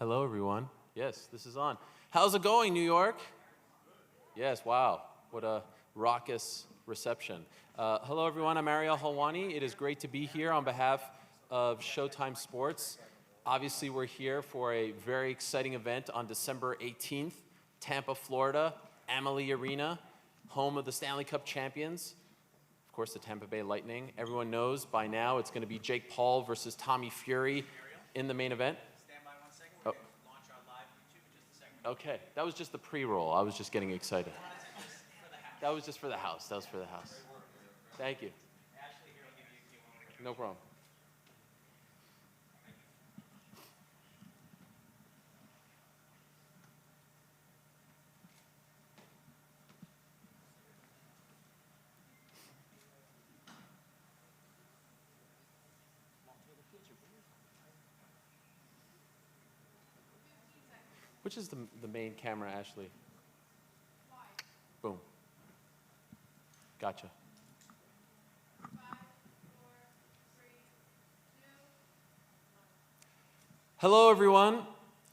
Hello, everyone. Yes, this is on. How's it going, New York? Yes, wow. What a raucous reception. Hello, everyone. I'm Ariel Helwani. It is great to be here on behalf of Showtime Sports. Obviously, we're here for a very exciting event on December 18th, Tampa, Florida, Amalie Arena, home of the Stanley Cup champions. Of course, the Tampa Bay Lightning. Everyone knows by now it's going to be Jake Paul versus Tommy Fury in the main event. Stand by 1 second. We're going to launch our live YouTube in just a second. Okay, that was just the pre-roll. I was just getting excited. That was just for the house. That was for the house. Thank you. Ashley here will give you a few moments. No problem. Which is the main camera, Ashley? Boom. Gotcha. 5, 4, 3, 2. Hello, everyone.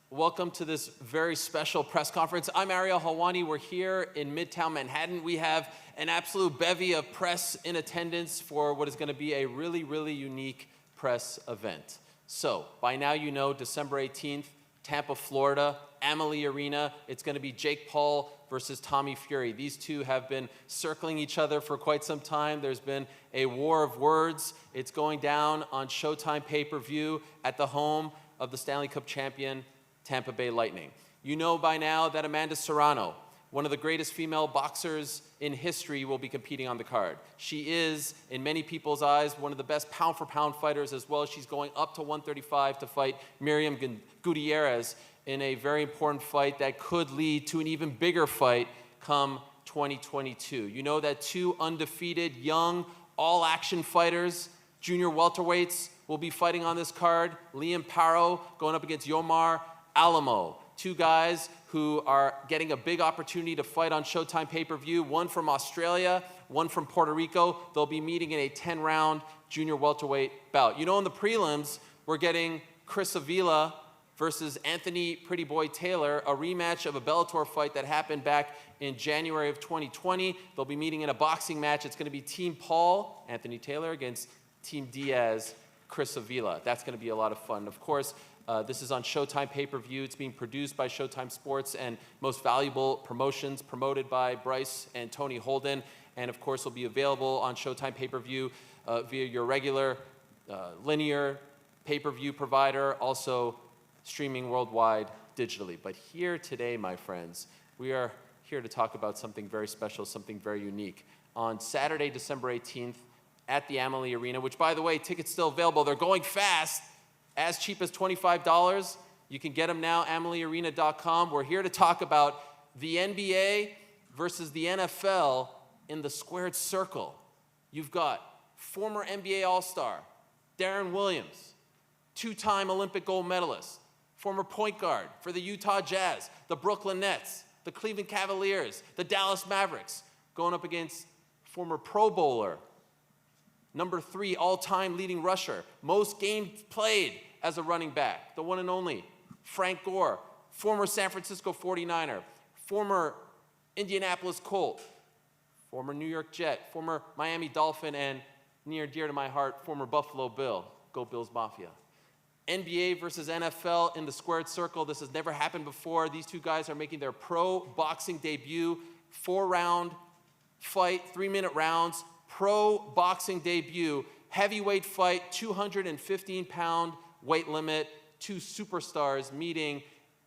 Welcome to this very special press conference. I'm Ariel Helwani. We're here in Midtown Manhattan. We have an absolute bevy of press in attendance for what is going to be a really, really unique press event. So, by now you know, December 18th, Tampa, Florida, Amalie Arena. It's going to be Jake Paul versus Tommy Fury. These two have been circling each other for quite some time. There's been a war of words. It's going down on Showtime pay-per-view at the home of the Stanley Cup champion, Tampa Bay Lightning. You know by now that Amanda Serrano, one of the greatest female boxers in history, will be competing on the card. She is, in many people's eyes, one of the best pound-for-pound fighters as well. She's going up to 135 to fight Miriam Gutierrez in a very important fight that could lead to an even bigger fight come 2022. You know that two undefeated, young, all-action fighters, junior welterweights, will be fighting on this card. Liam Paro going up against Yomar Alamo. Two guys who are getting a big opportunity to fight on Showtime pay-per-view, one from Australia, one from Puerto Rico. They'll be meeting in a 10-round junior welterweight bout. You know, in the prelims, we're getting Chris Avila versus Anthony Pretty Boy Taylor, a rematch of a Bellator fight that happened back in January of 2020. They'll be meeting in a boxing match. It's going to be Team Paul, Anthony Taylor, against Team Diaz, Chris Avila. That's going to be a lot of fun. Of course, this is on Showtime pay-per-view. It's being produced by Showtime Sports and Most Valuable Promotions, promoted by Bryce and Tony Holden. And of course, will be available on Showtime pay-per-view via your regular linear pay-per-view provider, also streaming worldwide digitally. But here today, my friends, we are here to talk about something very special, something very unique. On Saturday, December 18th, at the Amalie Arena, which, by the way, tickets still available. They're going fast, as cheap as $25. You can get them now, amaliearena.com. We're here to talk about the NBA versus the NFL in the squared circle. You've got former NBA All-Star Darren Williams, two-time Olympic gold medalist, former point guard for the Utah Jazz, the Brooklyn Nets, the Cleveland Cavaliers, the Dallas Mavericks, going up against former Pro Bowler, number 3 all-time leading rusher, most games played as a running back, the one and only Frank Gore, former San Francisco 49er, former Indianapolis Colt, former New York Jet, former Miami Dolphin, and near and dear to my heart, former Buffalo Bill. Go Bills Mafia. NBA versus NFL in the squared circle. This has never happened before. These two guys are making their pro boxing debut, 4-round fight, 3-minute rounds, pro boxing debut, heavyweight fight, 215-pound weight limit, two superstars meeting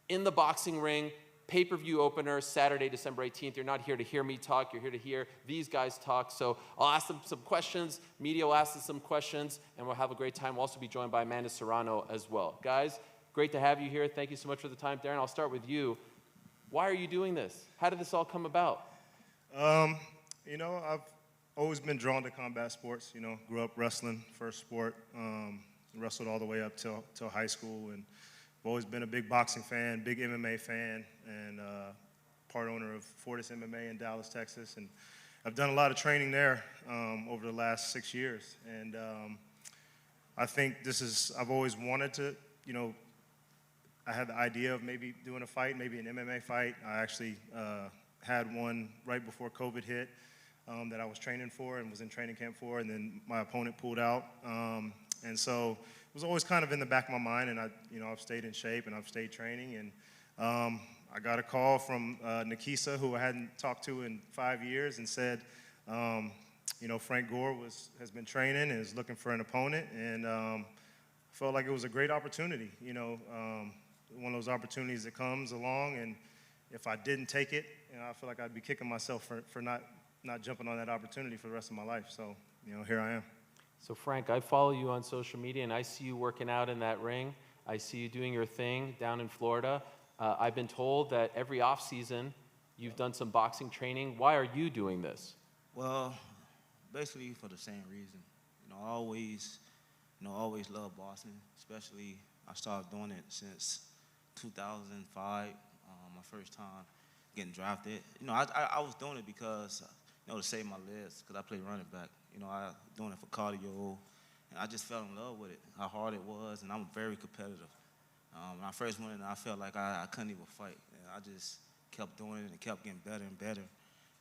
in the boxing ring, pay-per-view opener, Saturday, December 18th. You're not here to hear me talk, you're here to hear these guys talk. So I'll ask them some questions, media will ask them some questions, and we'll have a great time. We'll also be joined by Amanda Serrano as well. Guys, great to have you here. Thank you so much for the time. Darren, I'll start with you. Why are you doing this? How did this all come about? You know, I've always been drawn to combat sports. You know, grew up wrestling, first sport, wrestled all the way up till high school, and I've always been a big boxing fan, big MMA fan, and part owner of Fortis MMA in Dallas, Texas. And I've done a lot of training there over the last 6 years. And I think I've always wanted to, you know, I had the idea of maybe doing a fight, maybe an MMA fight. I actually had one right before COVID hit that I was training for and was in training camp for, and then my opponent pulled out. And so it was always kind of in the back of my mind, and I've stayed in shape and I've stayed training. And I got a call from Nikisa, who I hadn't talked to in 5 years, and said, Frank Gore has been training and is looking for an opponent, and felt like it was a great opportunity. One of those opportunities that comes along, and if I didn't take it, I feel like I'd be kicking myself for not jumping on that opportunity for the rest of my life. So, here I am. So Frank, I follow you on social media, and I see you working out in that ring. I see you doing your thing down in Florida. I've been told that every off season you've done some boxing training. Why are you doing this? Well, basically for the same reason. I always loved boxing. Especially, I started doing it since 2005, my first time getting drafted. I was doing it because, to save my legs, because I play running back. I was doing it for cardio, and I just fell in love with it, how hard it was, and I'm very competitive. When I first went in, I felt like I couldn't even fight. And I just kept doing it and kept getting better and better.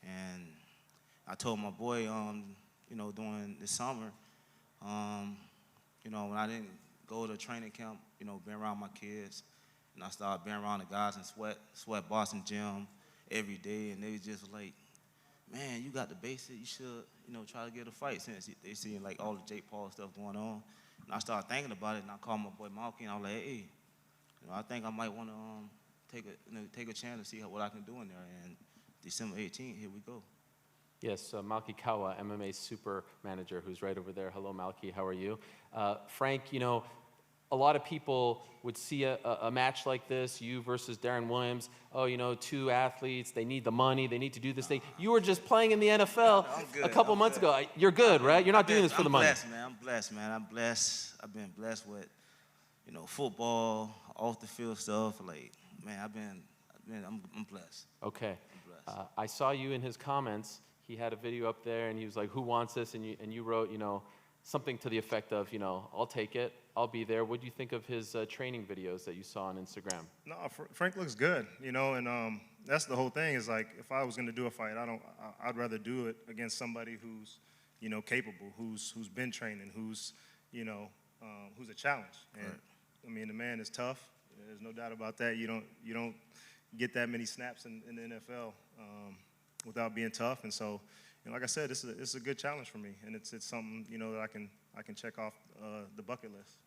And I told my boy, during the summer, when I didn't go to training camp, being around my kids, and I started being around the guys in Sweat Boston Gym every day, and they was just like, man, you got the basics, you should, try to get a fight, since they seeing like all the Jake Paul stuff going on. And I started thinking about it, and I called my boy Malky, and I was like, hey, I think I might want to take a chance to see what I can do in there. And December 18th, here we go. Yes, Malky Kawa, MMA super manager, who's right over there. Hello, Malky, how are you? Frank, a lot of people would see a match like this, you versus Darren Williams. Oh, two athletes, they need the money, they need to do this thing. You were just playing in the NFL a couple months ago. You're good, right? You're not doing this for the money. I'm blessed, man. I'm blessed. I've been blessed with, football, off the field stuff. Like, man, I'm blessed. Okay. I'm blessed. I saw you in his comments. He had a video up there, and he was like, who wants this? And you wrote, something to the effect of, I'll take it. I'll be there. What do you think of his training videos that you saw on Instagram? No, Frank looks good, and that's the whole thing. Is like, if I was going to do a fight, I'd rather do it against somebody who's, capable, who's been training, who's a challenge. And right. I mean, the man is tough. There's no doubt about that. You don't get that many snaps in the NFL without being tough. And so, like I said, this is a good challenge for me, and it's something that I can check off the bucket list.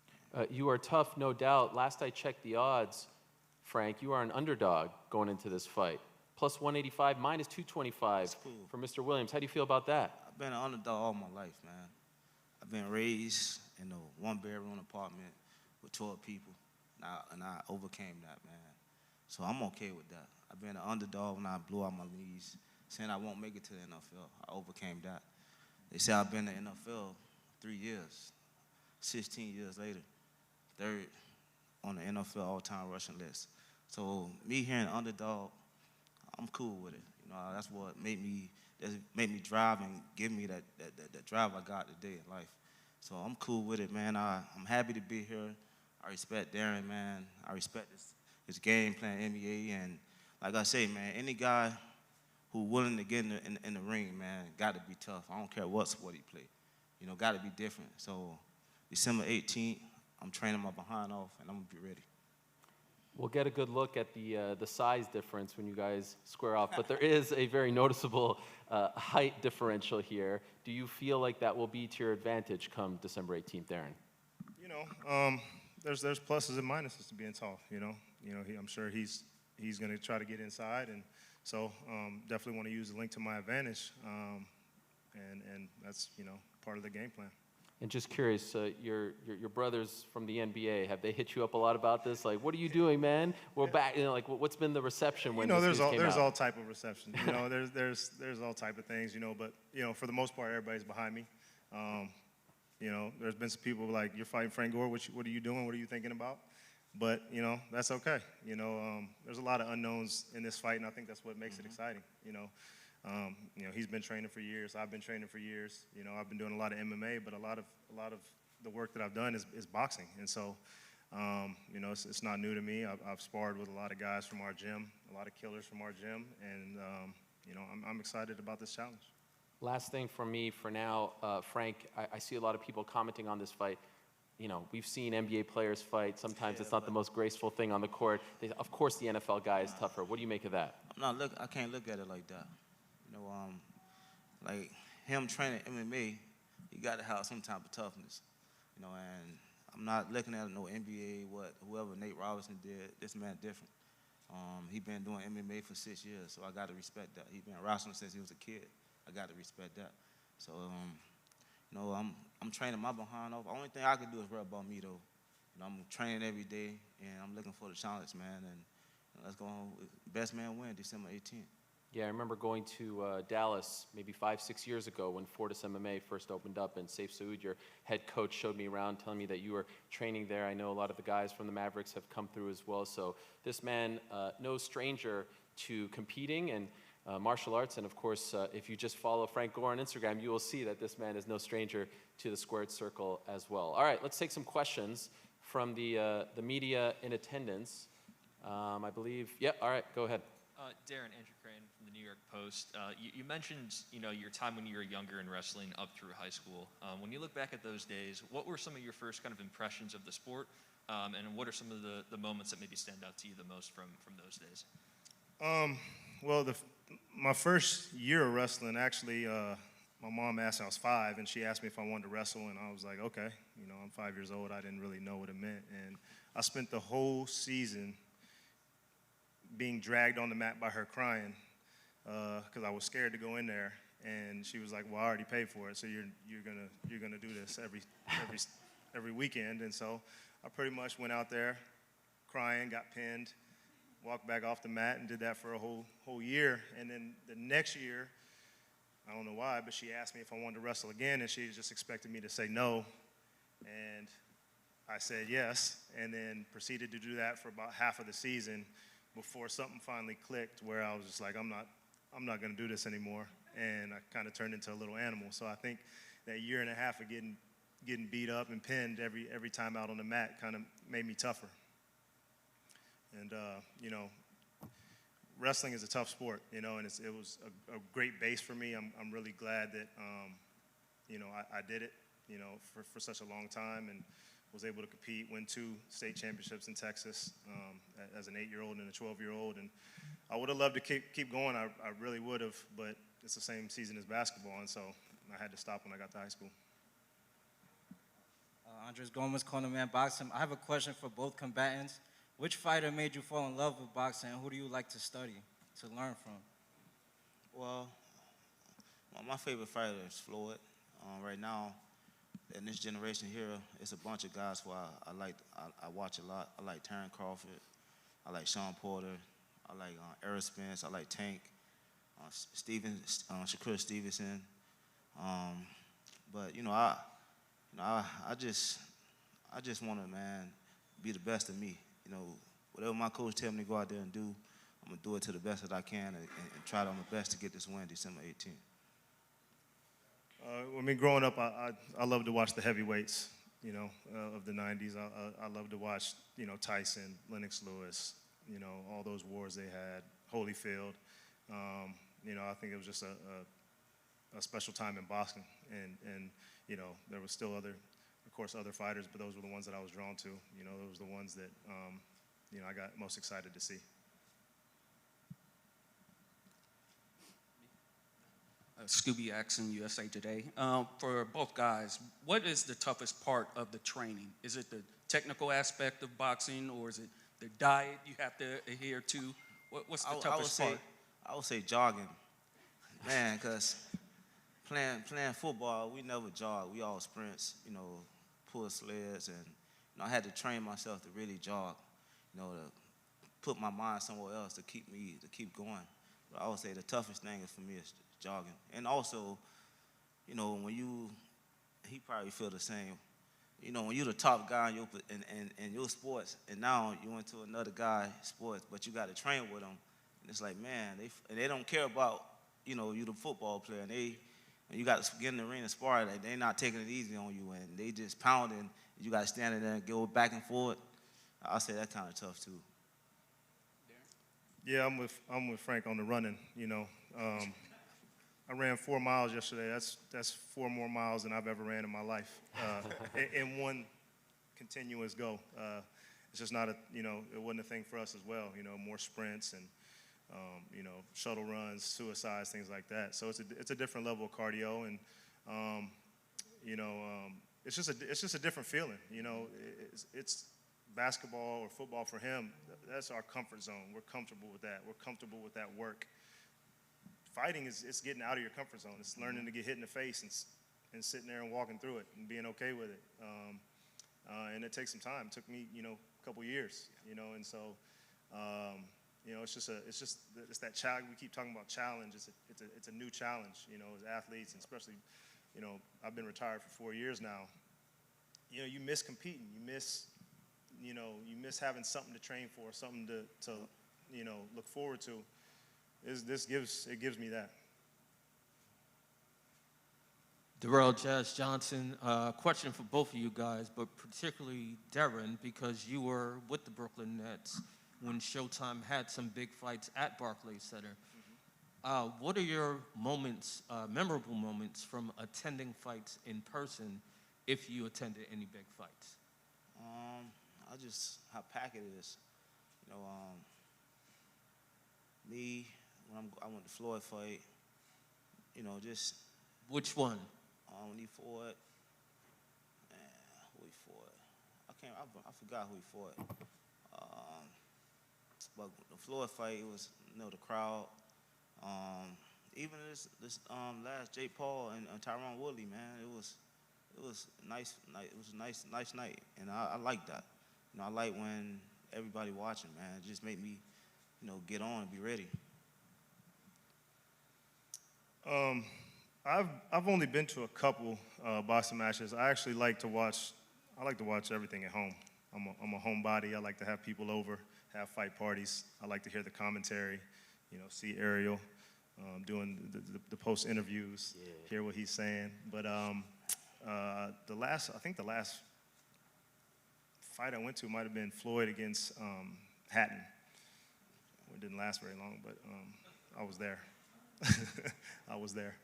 You are tough, no doubt. Last I checked the odds, Frank, you are an underdog going into this fight. Plus 185, minus 225 cool. for Mr. Williams. How do you feel about that? I've been an underdog all my life, man. I've been raised in a one-bedroom apartment with 12 people, and I overcame that, man. So I'm okay with that. I've been an underdog when I blew out my knees, saying I won't make it to the NFL. I overcame that. They say I've been in the NFL 3 years, 16 years later, third on the NFL all-time rushing list. So me hearing underdog, I'm cool with it. That's what made me drive and give me that drive I got today in life. So I'm cool with it, man. I'm happy to be here. I respect Darren, man. I respect his game plan, NBA, and like I say, man, any guy who willing to get in the ring, man, got to be tough. I don't care what sport he play. Got to be different. So December 18th, I'm training my behind off, and I'm going to be ready. We'll get a good look at the size difference when you guys square off, but there is a very noticeable height differential here. Do you feel like that will be to your advantage come December 18th, Darren? There's pluses and minuses to being tall. I'm sure he's going to try to get inside, and so definitely want to use the length to my advantage, and that's part of the game plan. And just curious, your brothers from the NBA, have they hit you up a lot about this? Like, what are you doing, man? We're back. What's been the reception when this news came out? There's all type of reception. There's all type of things. But for the most part, everybody's behind me. There's been some people like, you're fighting Frank Gore. What are you doing? What are you thinking about? But that's okay. There's a lot of unknowns in this fight, and I think that's what makes it exciting. He's been training for years. I've been training for years. I've been doing a lot of MMA, but a lot of the work that I've done is boxing. And so You know, it's not new to me. I've sparred with a lot of guys from our gym, a lot of killers from our gym, and you know, I'm excited about this challenge. Last thing from me for now, Frank, I see a lot of people commenting on this fight. You know, we've seen NBA players fight. Sometimes it's not the most graceful thing on the court. Of course, the NFL guy is tougher. What do you make of that? I can't look at it like that. You know, like him training MMA, you got to have some type of toughness. You know, and I'm not looking at no NBA, whoever Nate Robinson did. This man different. He been doing MMA for 6 years, so I got to respect that. He been wrestling since he was a kid. I got to respect that. So, you know, I'm training my behind off. The only thing I can do is worry about me, though. You know, I'm training every day, and I'm looking for the challenge, man. And let's go on. Best man win December 18th. Yeah, I remember going to Dallas maybe 5-6 years ago when Fortis MMA first opened up, and Saif Saud, your head coach, showed me around, telling me that you were training there. I know a lot of the guys from the Mavericks have come through as well. So this man, no stranger to competing and martial arts. And of course, if you just follow Frank Gore on Instagram, you will see that this man is no stranger to the squared circle as well. All right, let's take some questions from the media in attendance. I believe, yeah, all right, go ahead. Darren, Andrew Crane from the New York Post. You mentioned, you know, your time when you were younger in wrestling up through high school. When you look back at those days, what were some of your first kind of impressions of the sport? And what are some of the moments that maybe stand out to you the most from those days? Well, my first year of wrestling, actually, my mom asked me, I was 5, and she asked me if I wanted to wrestle, and I was like, okay. You know, I'm 5 years old. I didn't really know what it meant. And I spent the whole season being dragged on the mat by her crying because I was scared to go in there. And she was like, well, I already paid for it, so you're gonna do this every weekend. And so I pretty much went out there crying, got pinned, walked back off the mat, and did that for a whole year. And then the next year, I don't know why, but she asked me if I wanted to wrestle again, and she just expected me to say no. And I said yes, and then proceeded to do that for about half of the season before something finally clicked where I was just like, I'm not going to do this anymore. And I kind of turned into a little animal. So I think that year and a half of getting beat up and pinned every time out on the mat kind of made me tougher. And, you know, wrestling is a tough sport, you know, and it was a great base for me. I'm really glad that, you know, I did it, you know, for such a long time, and was able to compete, win 2 state championships in Texas as an 8-year-old and a 12-year-old. And I would have loved to keep going. I really would have, but it's the same season as basketball, and so I had to stop when I got to high school. Andres Gomez, Cornerman Boxing. I have a question for both combatants. Which fighter made you fall in love with boxing, and who do you like to study, to learn from? Well, my favorite fighter is Floyd. Right now, in this generation here, it's a bunch of guys who I watch a lot. I like Terrence Crawford. I like Sean Porter. I like Errol Spence. I like Tank. Shakur Stevenson. But you know, I just want to, man, be the best of me. You know, whatever my coach tell me to go out there and do, I'm gonna do it to the best that I can and try to my best to get this win December 18th. I mean, growing up, I love to watch the heavyweights, you know, of the 90s. I love to watch, you know, Tyson, Lennox Lewis, you know, all those wars they had, Holyfield. You know, I think it was just a special time in boxing. And you know, there was still other fighters, but those were the ones that I was drawn to. You know, those were the ones that, you know, I got most excited to see. Scooby Jackson, USA Today. For both guys, what is the toughest part of the training? Is it the technical aspect of boxing, or is it the diet you have to adhere to? What's the toughest part? I would say jogging, man, because playing football, we never jog. We all sprints, you know, pull sleds, and you know, I had to train myself to really jog, you know, to put my mind somewhere else to keep going. But I would say the toughest thing for me is jogging. And also, you know, he probably feel the same. You know, when you're the top guy in your sports, and now you went to another guy's sports, but you got to train with them. And it's like, man, they don't care about, you know, you the football player, and you got to get in the arena and spar, they're not taking it easy on you, and they just pounding. You got to stand in there and go back and forth. I say that kind of tough too. Yeah, I'm with Frank on the running. You know, I ran 4 miles yesterday. That's 4 more miles than I've ever ran in my life in one continuous go. It's just not it wasn't a thing for us as well. You know, more sprints and shuttle runs, suicides, things like that. So it's a different level of cardio, and it's just a different feeling. You know, it's basketball or football for him. That's our comfort zone. We're comfortable with that. We're comfortable with that work. Fighting it's getting out of your comfort zone. It's learning to get hit in the face and sitting there and walking through it and being okay with it. And it takes some time. It took me, a couple years, and so, it's that challenge. We keep talking about challenge. It's a new challenge, as athletes, and especially, I've been retired for 4 years now. You miss competing. You miss having something to train for, something to look forward to. It gives me that. Darrell Jazz Johnson, question for both of you guys, but particularly Darren, because you were with the Brooklyn Nets when Showtime had some big fights at Barclays Center. What are your moments, memorable moments from attending fights in person, if you attended any big fights? How packed it is. Me, when I went to Floyd fight, just Which one? when he fought, who he fought? I forgot who he fought. But the Floyd fight, it was the crowd. Even this last Jake Paul and Tyron Woodley, man, it was nice night. It was a nice night, and I like that. I like when everybody watching, man. It just make me, get on and be ready. I've only been to a couple boxing matches. I actually like to watch everything at home. I'm a homebody. I like to have people over, have fight parties. I like to hear the commentary, see Ariel doing the post interviews, hear what he's saying. But the last fight I went to might have been Floyd against Hatton. It didn't last very long, but I was there. I was there.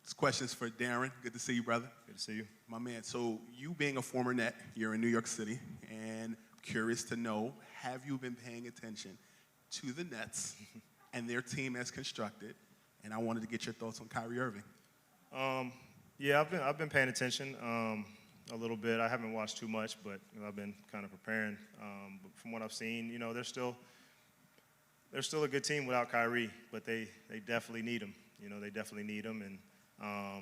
This question's for Darren. Good to see you, brother. Good to see you. My man, so you being a former Net, you're in New York City, and I'm curious to know, have you been paying attention to the Nets and their team as constructed? And I wanted to get your thoughts on Kyrie Irving. Yeah, I've been paying attention a little bit. I haven't watched too much, but I've been kind of preparing. But from what I've seen, they're still a good team without Kyrie, but they definitely need him. They definitely need him, and I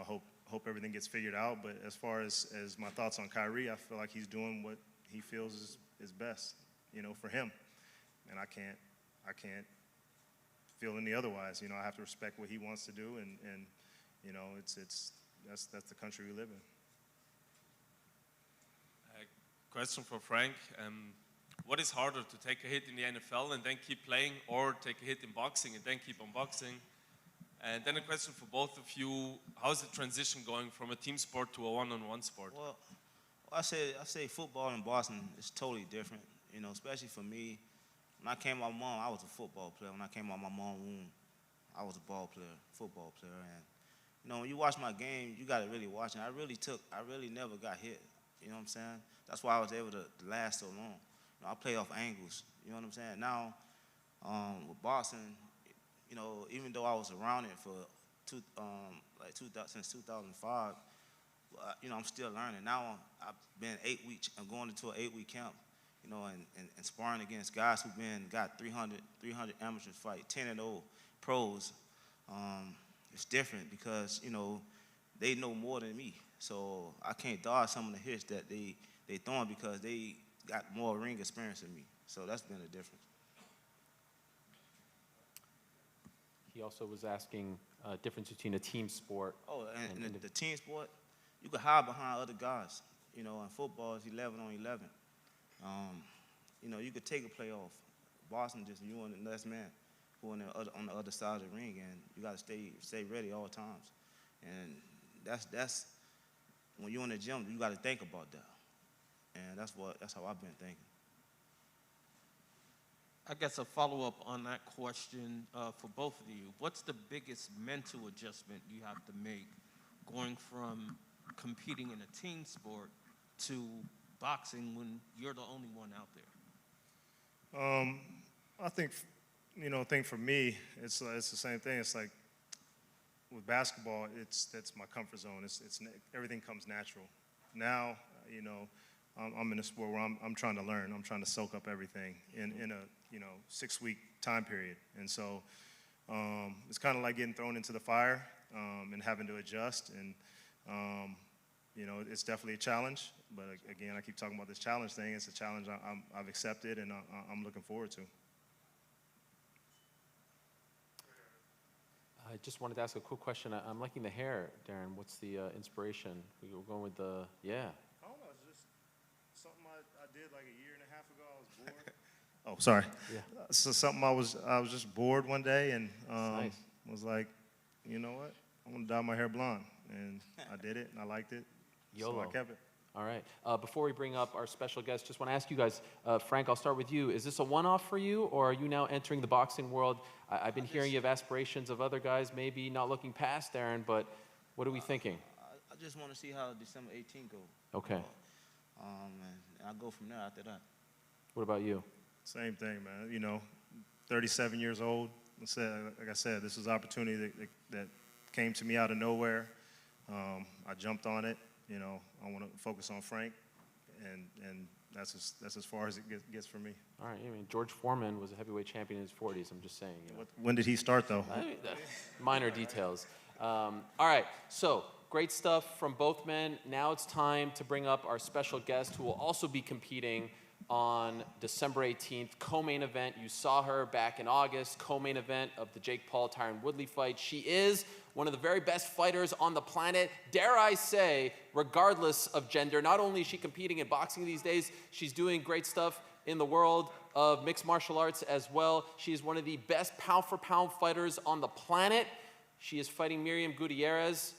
hope everything gets figured out. But as far as my thoughts on Kyrie, I feel like he's doing what he feels is best, for him, and I can't feel any otherwise. I have to respect what he wants to do, and that's the country we live in. Question for Frank. What is harder, to take a hit in the NFL and then keep playing, or take a hit in boxing and then keep on boxing? And then a question for both of you. How's the transition going from a team sport to a one-on-one sport? Well, I say football and boxing is totally different, especially for me. When I came out of my mom, I was a football player. When I came out of my mom's womb, I was a football player. And, when you watch my game, you got to really watch it. I really never got hit, you know what I'm saying? That's why I was able to last so long. I play off angles, you know what I'm saying? Now, with boxing, even though I was around it for since 2005, I'm still learning. Now I've been 8 weeks. I'm going into an 8-week camp, and sparring against guys who've got 300 amateurs fight, 10-0 pros. It's different because they know more than me, so I can't dodge some of the hits that they throwing because they got more ring experience than me. So that's been a difference. He also was asking difference between a team sport. Oh, and the team sport, you can hide behind other guys. In football, it's 11 on 11. You could take a play off. Boston, just you and the next man who on the other side of the ring, and you got to stay ready all times. And that's when you're in the gym, you got to think about that. And that's how I've been thinking. I guess a follow-up on that question for both of you. What's the biggest mental adjustment you have to make going from competing in a team sport to boxing when you're the only one out there? I think, think for me, it's the same thing. It's like with basketball, that's my comfort zone. Everything comes natural. Now, I'm in a sport where I'm trying to learn. I'm trying to soak up everything in a 6-week time period. And so it's kind of like getting thrown into the fire and having to adjust. And it's definitely a challenge. But again, I keep talking about this challenge thing. It's a challenge I've accepted and I'm looking forward to. I just wanted to ask a quick question. I'm liking the hair, Darren. What's the inspiration? We're going with the, yeah. I don't know. It's just something I did like a year and a half ago. I was bored. Oh, sorry. Yeah. So something I was just bored one day and Nice. was like, you know what? I'm gonna dye my hair blonde, and I did it and I liked it. YOLO. So I kept it. All right. Before we bring up our special guest, just want to ask you guys, Frank, I'll start with you. Is this a one-off for you, or are you now entering the boxing world? I've been hearing you have aspirations of other guys, maybe not looking past Darren, but what are we thinking? I just want to see how December 18th goes. Okay. And I'll go from there after that. What about you? Same thing, man. 37 years old. Like I said, this was an opportunity that came to me out of nowhere. I jumped on it. I want to focus on Frank, and that's as far as it gets for me. All right. George Foreman was a heavyweight champion in his 40s. I'm just saying. When did he start, though? Minor details. All right. So great stuff from both men. Now it's time to bring up our special guest, who will also be competing on December 18th, co-main event. You saw her back in August, co-main event of the Jake Paul-Tyron Woodley fight. She is one of the very best fighters on the planet, dare I say, regardless of gender. Not only is she competing in boxing these days, she's doing great stuff in the world of mixed martial arts as well. She is one of the best pound-for-pound fighters on the planet. She is fighting Miriam Gutierrez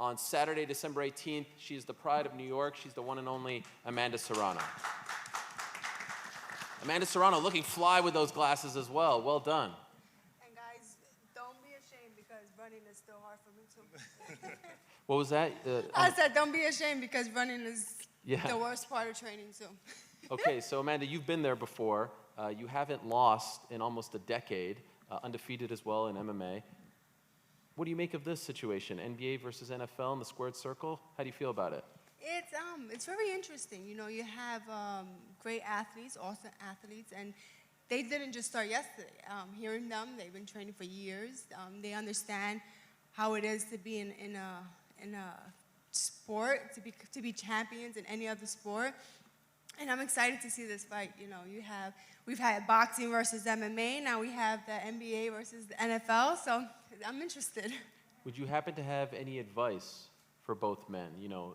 on Saturday, December 18th. She is the pride of New York. She's the one and only Amanda Serrano. Amanda Serrano looking fly with those glasses as well. Well done. And guys, don't be ashamed because running is still hard for me too. What was that? I said don't be ashamed because running is Yeah. the worst part of training too. Okay, so Amanda, you've been there before. You haven't lost in almost a decade, undefeated as well in MMA. What do you make of this situation? NBA versus NFL in the squared circle? How do you feel about it? It's very interesting. You have great athletes, awesome athletes, and they didn't just start yesterday. Hearing them, they've been training for years. They understand how it is to be in a sport, to be champions in any other sport. And I'm excited to see this fight. We've had boxing versus MMA. Now we have the NBA versus the NFL. So I'm interested. Would you happen to have any advice for both men?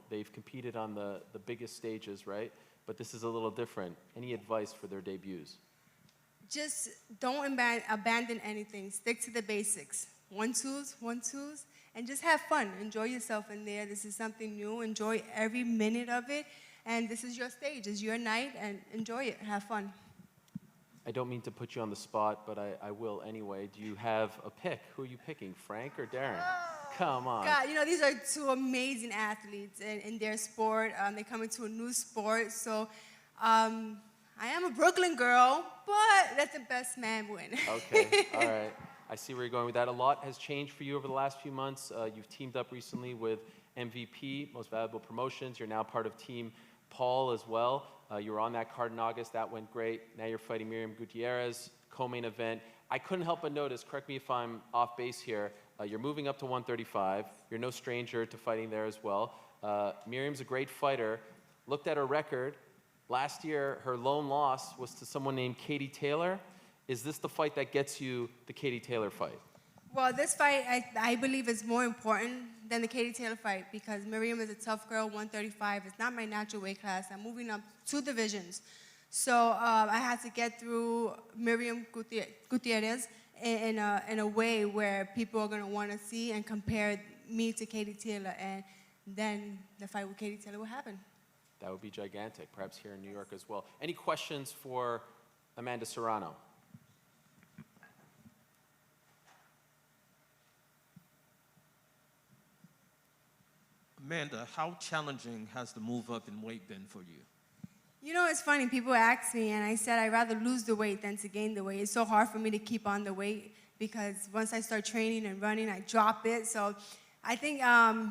They've competed on the biggest stages, right? But this is a little different. Any advice for their debuts? Just don't abandon anything. Stick to the basics. One-twos, and just have fun. Enjoy yourself in there. This is something new. Enjoy every minute of it. And this is your stage. It's your night, and enjoy it. Have fun. I don't mean to put you on the spot, but I will anyway. Do you have a pick? Who are you picking, Frank or Darren? Come on. God, these are two amazing athletes in their sport. They come into a new sport. So I am a Brooklyn girl, but let the best man win. Okay, all right. I see where you're going with that. A lot has changed for you over the last few months. You've teamed up recently with MVP, Most Valuable Promotions. You're now part of Team Paul as well. You were on that card in August. That went great. Now you're fighting Miriam Gutierrez, co-main event. I couldn't help but notice, correct me if I'm off base here, you're moving up to 135. You're no stranger to fighting there as well. Miriam's a great fighter. Looked at her record. Last year, her lone loss was to someone named Katie Taylor. Is this the fight that gets you the Katie Taylor fight? Well, this fight, I believe, is more important than the Katie Taylor fight because Miriam is a tough girl, 135. It's not my natural weight class. I'm moving up 2 divisions. So I had to get through Miriam Gutierrez in a way where people are going to want to see and compare me to Katie Taylor, and then the fight with Katie Taylor will happen. That would be gigantic, perhaps here in New York as well. Any questions for Amanda Serrano? Amanda, how challenging has the move up in weight been for you? You know, it's funny. People ask me, and I said I'd rather lose the weight than to gain the weight. It's so hard for me to keep on the weight because once I start training and running, I drop it. So I think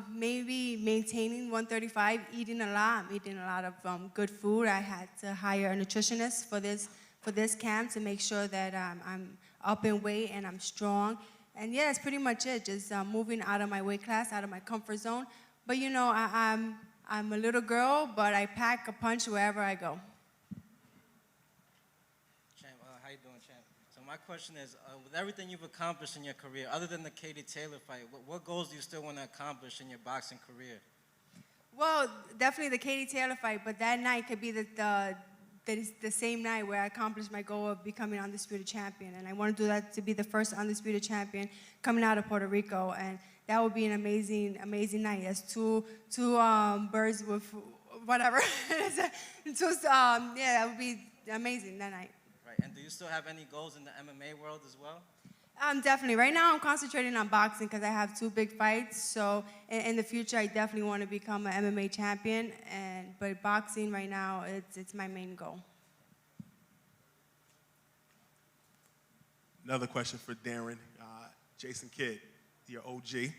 maybe maintaining 135, eating a lot. I'm eating a lot of good food. I had to hire a nutritionist for this camp to make sure that I'm up in weight and I'm strong. And yeah, that's pretty much it. Just moving out of my weight class, out of my comfort zone. But you know, I'm a little girl, but I pack a punch wherever I go. Champ, how you doing, Champ? So my question is, with everything you've accomplished in your career, other than the Katie Taylor fight, what goals do you still want to accomplish in your boxing career? Well, definitely the Katie Taylor fight, but that night could be the same night where I accomplished my goal of becoming undisputed champion. And I want to do that to be the first undisputed champion coming out of Puerto Rico. And that would be an amazing, amazing night. That's two birds with whatever. That would be amazing that night. Right, and do you still have any goals in the MMA world as well? Definitely. Right now, I'm concentrating on boxing because I have 2 big fights. So in the future, I definitely want to become an MMA champion. But boxing right now, it's my main goal. Another question for Darren. Jason Kidd, your OG,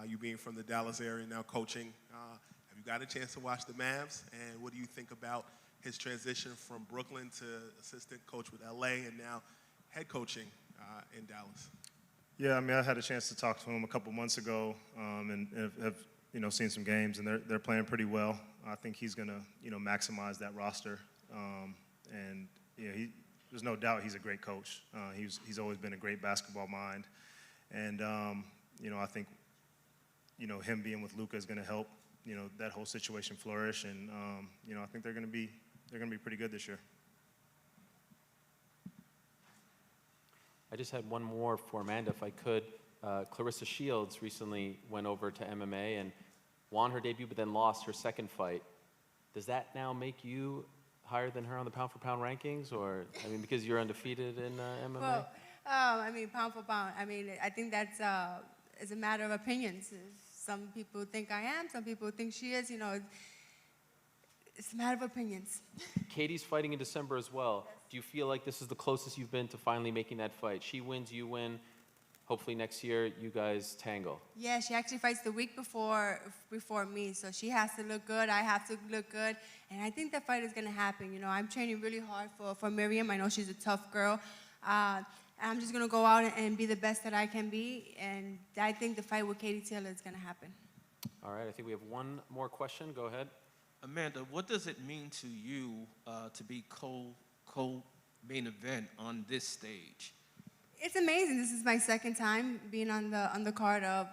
you being from the Dallas area, now coaching. Have you got a chance to watch the Mavs? And what do you think about his transition from Brooklyn to assistant coach with LA and now head coaching in Dallas? Yeah, I mean, I had a chance to talk to him a couple months ago, and have seen some games, and they're playing pretty well. I think he's gonna maximize that roster, and there's no doubt he's a great coach. He's always been a great basketball mind, and I think him being with Luka is gonna help that whole situation flourish, and I think they're gonna be pretty good this year. I just had one more for Amanda, if I could. Clarissa Shields recently went over to MMA and won her debut, but then lost her second fight. Does that now make you higher than her on the pound-for-pound rankings? Or, I mean, because you're undefeated in MMA? Well, pound for pound, I think that's is a matter of opinions. Some people think I am, some people think she is, it's a matter of opinions. Katie's fighting in December as well. Yes. Do you feel like this is the closest you've been to finally making that fight? She wins, you win. Hopefully next year you guys tangle. Yeah, she actually fights the week before me, so she has to look good. I have to look good, and I think that fight is going to happen. I'm training really hard for Miriam. I know she's a tough girl. I'm just going to go out and be the best that I can be, and I think the fight with Katie Taylor is going to happen. All right, I think we have one more question. Go ahead. Amanda, what does it mean to you to be co-main event on this stage? It's amazing. This is my second time being on the card of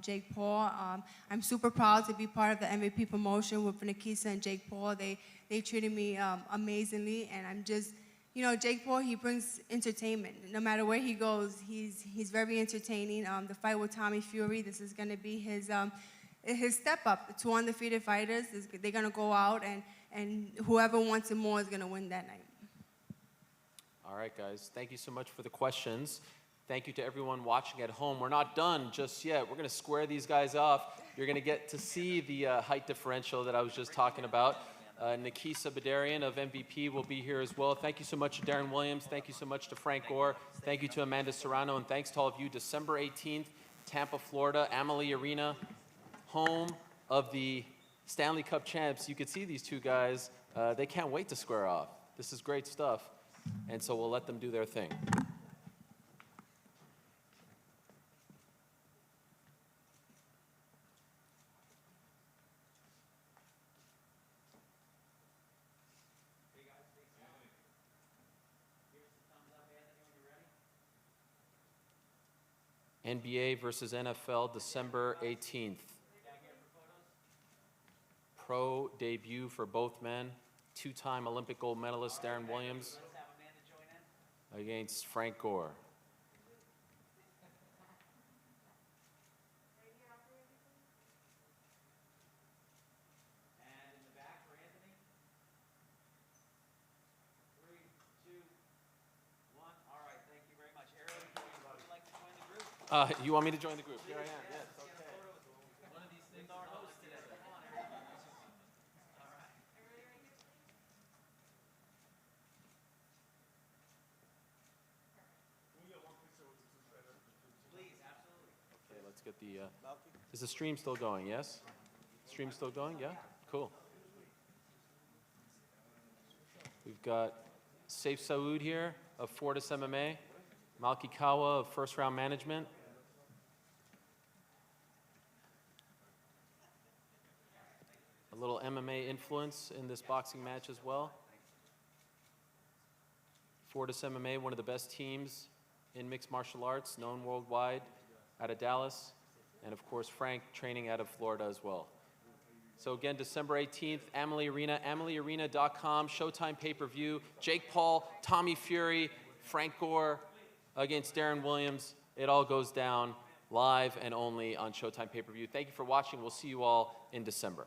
Jake Paul. I'm super proud to be part of the MVP promotion with Nikisa and Jake Paul. They treated me amazingly, and I'm just, Jake Paul, he brings entertainment. No matter where he goes, he's very entertaining. The fight with Tommy Fury, this is going to be his step up. 2 undefeated fighters, they're going to go out, and whoever wants it more is going to win that night. All right, guys. Thank you so much for the questions. Thank you to everyone watching at home. We're not done just yet. We're going to square these guys off. You're going to get to see the height differential that I was just talking about. Nikisa Badarian of MVP will be here as well. Thank you so much to Darren Williams. Thank you so much to Frank Gore. Thank you to Amanda Serrano. And thanks to all of you. December 18th, Tampa, Florida, Amalie Arena, home of the Stanley Cup champs. You could see these 2 guys. They can't wait to square off. This is great stuff. And so we'll let them do their thing. NBA versus NFL, December 18th. Pro debut for both men. 2-time Olympic gold medalist Darren Williams against Frank Gore. And in the back for Anthony. You want me to join the group? Here I am. Yes. Okay. One of these things are hosts today. Come on, everybody. All right. Please, absolutely. Okay, let's get the. Is the stream still going? Yes. Stream still going? Yeah. Cool. We've got Saif Saud here of Fortis MMA, Malki Kawa of First Round Management. A little MMA influence in this boxing match as well. Fortis MMA, one of the best teams in mixed martial arts, known worldwide, out of Dallas. And of course, Frank training out of Florida as well. So again, December 18th, Amalie Arena, ameliearena.com, Showtime pay-per-view, Jake Paul, Tommy Fury, Frank Gore against Darren Williams. It all goes down live and only on Showtime pay-per-view. Thank you for watching. We'll see you all in December.